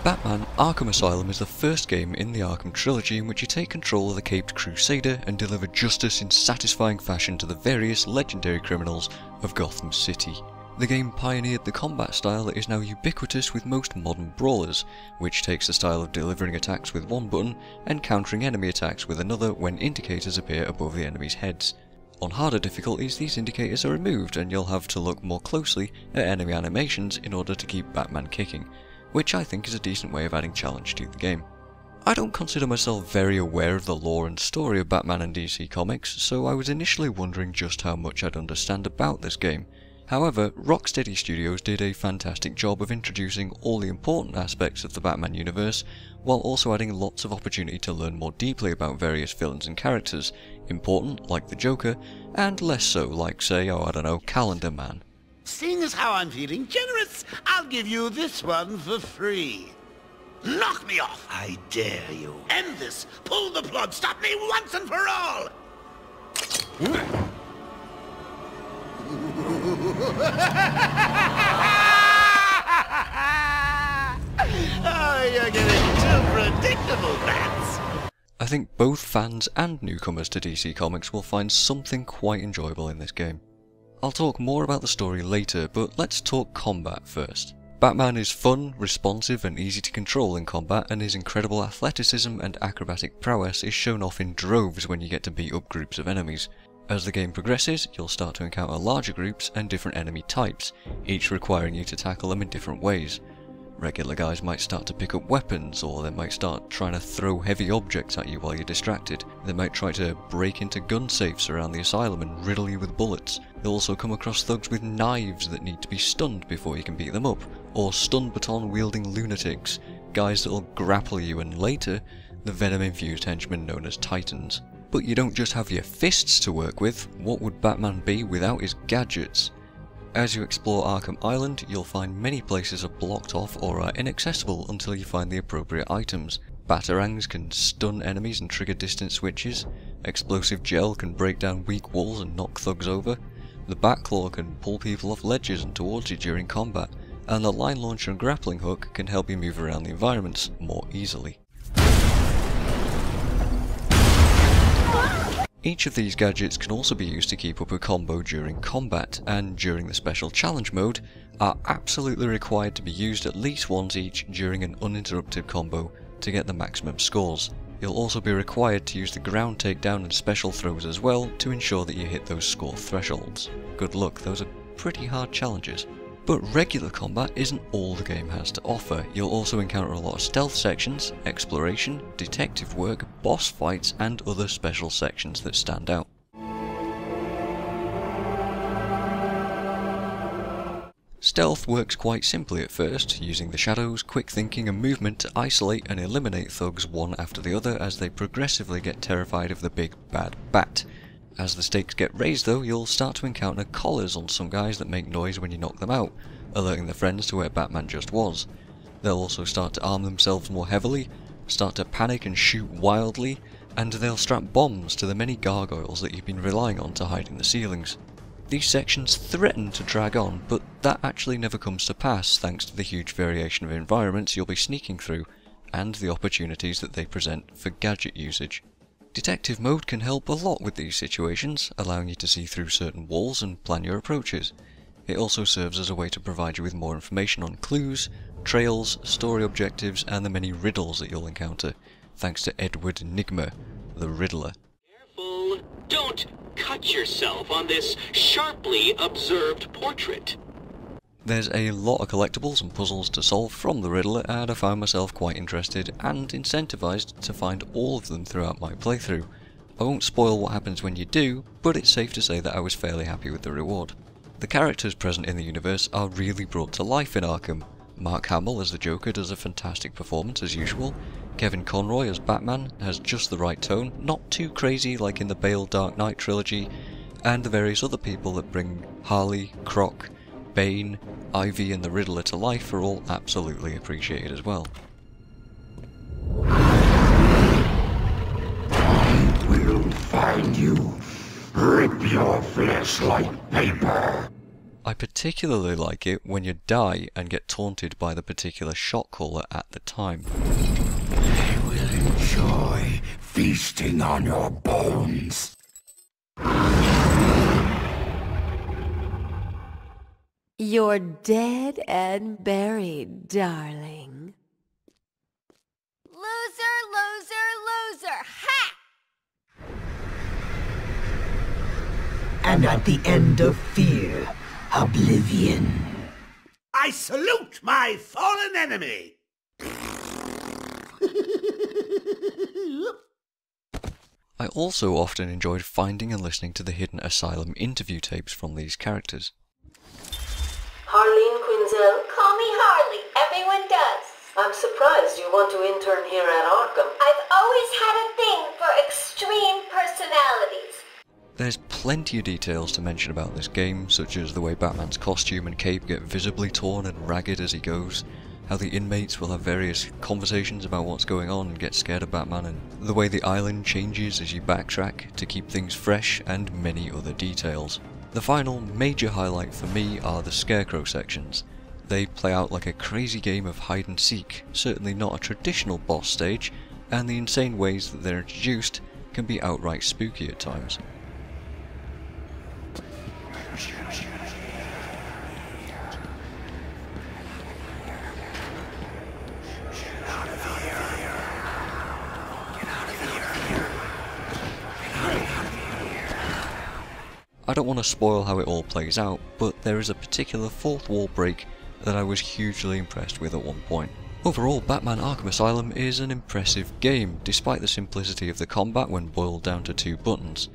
Batman Arkham Asylum is the first game in the Arkham trilogy in which you take control of the Caped Crusader and deliver justice in satisfying fashion to the various legendary criminals of Gotham City. The game pioneered the combat style that is now ubiquitous with most modern brawlers, which takes the style of delivering attacks with one button and countering enemy attacks with another when indicators appear above the enemy's heads. On harder difficulties, these indicators are removed and you'll have to look more closely at enemy animations in order to keep Batman kicking, which I think is a decent way of adding challenge to the game. I don't consider myself very aware of the lore and story of Batman and DC Comics, so I was initially wondering just how much I'd understand about this game. However, Rocksteady Studios did a fantastic job of introducing all the important aspects of the Batman universe, while also adding lots of opportunity to learn more deeply about various villains and characters, important like the Joker, and less so like, say, Calendar Man. Seeing as how I'm feeling generous, I'll give you this one for free. Knock me off, I dare you. End this. Pull the plug. Stop me once and for all. Oh, you're getting too predictable, Bats. I think both fans and newcomers to DC Comics will find something quite enjoyable in this game. I'll talk more about the story later, but let's talk combat first. Batman is fun, responsive and easy to control in combat, and his incredible athleticism and acrobatic prowess is shown off in droves when you get to beat up groups of enemies. As the game progresses, you'll start to encounter larger groups and different enemy types, each requiring you to tackle them in different ways. Regular guys might start to pick up weapons, or they might start trying to throw heavy objects at you while you're distracted. They might try to break into gun safes around the asylum and riddle you with bullets. You'll also come across thugs with knives that need to be stunned before you can beat them up, or stun baton wielding lunatics, guys that'll grapple you, and later, the venom infused henchmen known as Titans. But you don't just have your fists to work with. What would Batman be without his gadgets? As you explore Arkham Island, you'll find many places are blocked off or are inaccessible until you find the appropriate items. Batarangs can stun enemies and trigger distance switches, explosive gel can break down weak walls and knock thugs over, the Batclaw can pull people off ledges and towards you during combat, and the line launcher and grappling hook can help you move around the environments more easily. Each of these gadgets can also be used to keep up a combo during combat, and during the special challenge mode, are absolutely required to be used at least once each during an uninterrupted combo to get the maximum scores. You'll also be required to use the ground takedown and special throws as well to ensure that you hit those score thresholds. Good luck, those are pretty hard challenges. But regular combat isn't all the game has to offer. You'll also encounter a lot of stealth sections, exploration, detective work, boss fights and other special sections that stand out. Stealth works quite simply at first, using the shadows, quick thinking and movement to isolate and eliminate thugs one after the other as they progressively get terrified of the big bad bat. As the stakes get raised though, you'll start to encounter collars on some guys that make noise when you knock them out, alerting their friends to where Batman just was. They'll also start to arm themselves more heavily, start to panic and shoot wildly, and they'll strap bombs to the many gargoyles that you've been relying on to hide in the ceilings. These sections threaten to drag on, but that actually never comes to pass thanks to the huge variation of environments you'll be sneaking through, and the opportunities that they present for gadget usage. Detective mode can help a lot with these situations, allowing you to see through certain walls and plan your approaches. It also serves as a way to provide you with more information on clues, trails, story objectives, and the many riddles that you'll encounter, thanks to Edward Nygma, the Riddler. Careful! Don't cut yourself on this sharply observed portrait. There's a lot of collectibles and puzzles to solve from the Riddler, and I found myself quite interested and incentivized to find all of them throughout my playthrough. I won't spoil what happens when you do, but it's safe to say that I was fairly happy with the reward. The characters present in the universe are really brought to life in Arkham. Mark Hamill as the Joker does a fantastic performance as usual. Kevin Conroy as Batman has just the right tone, not too crazy like in the Bale Dark Knight trilogy, and the various other people that bring Harley, Croc, Bane, Ivy and the Riddler to life are all absolutely appreciated as well. I will find you. Rip your flesh like paper. I particularly like it when you die and get taunted by the particular shot caller at the time. I will enjoy feasting on your bones. You're dead and buried, darling. Loser, loser, loser! Ha! And at the end of fear, oblivion. I salute my fallen enemy! I also often enjoyed finding and listening to the hidden Asylum interview tapes from these characters. Harleen Quinzel? Call me Harley. Everyone does. I'm surprised you want to intern here at Arkham. I've always had a thing for extreme personalities. There's plenty of details to mention about this game, such as the way Batman's costume and cape get visibly torn and ragged as he goes, how the inmates will have various conversations about what's going on and get scared of Batman, and the way the island changes as you backtrack to keep things fresh, and many other details. The final major highlight for me are the Scarecrow sections. They play out like a crazy game of hide and seek, certainly not a traditional boss stage, and the insane ways that they're introduced can be outright spooky at times. I don't want to spoil how it all plays out, but there is a particular fourth wall break that I was hugely impressed with at one point. Overall, Batman Arkham Asylum is an impressive game, despite the simplicity of the combat when boiled down to 2 buttons.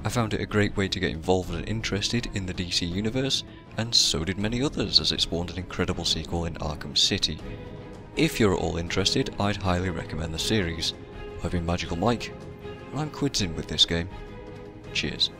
I found it a great way to get involved and interested in the DC universe, and so did many others as it spawned an incredible sequel in Arkham City. If you're at all interested, I'd highly recommend the series. I've been Magical Mike, and I'm Quids In with this game. Cheers.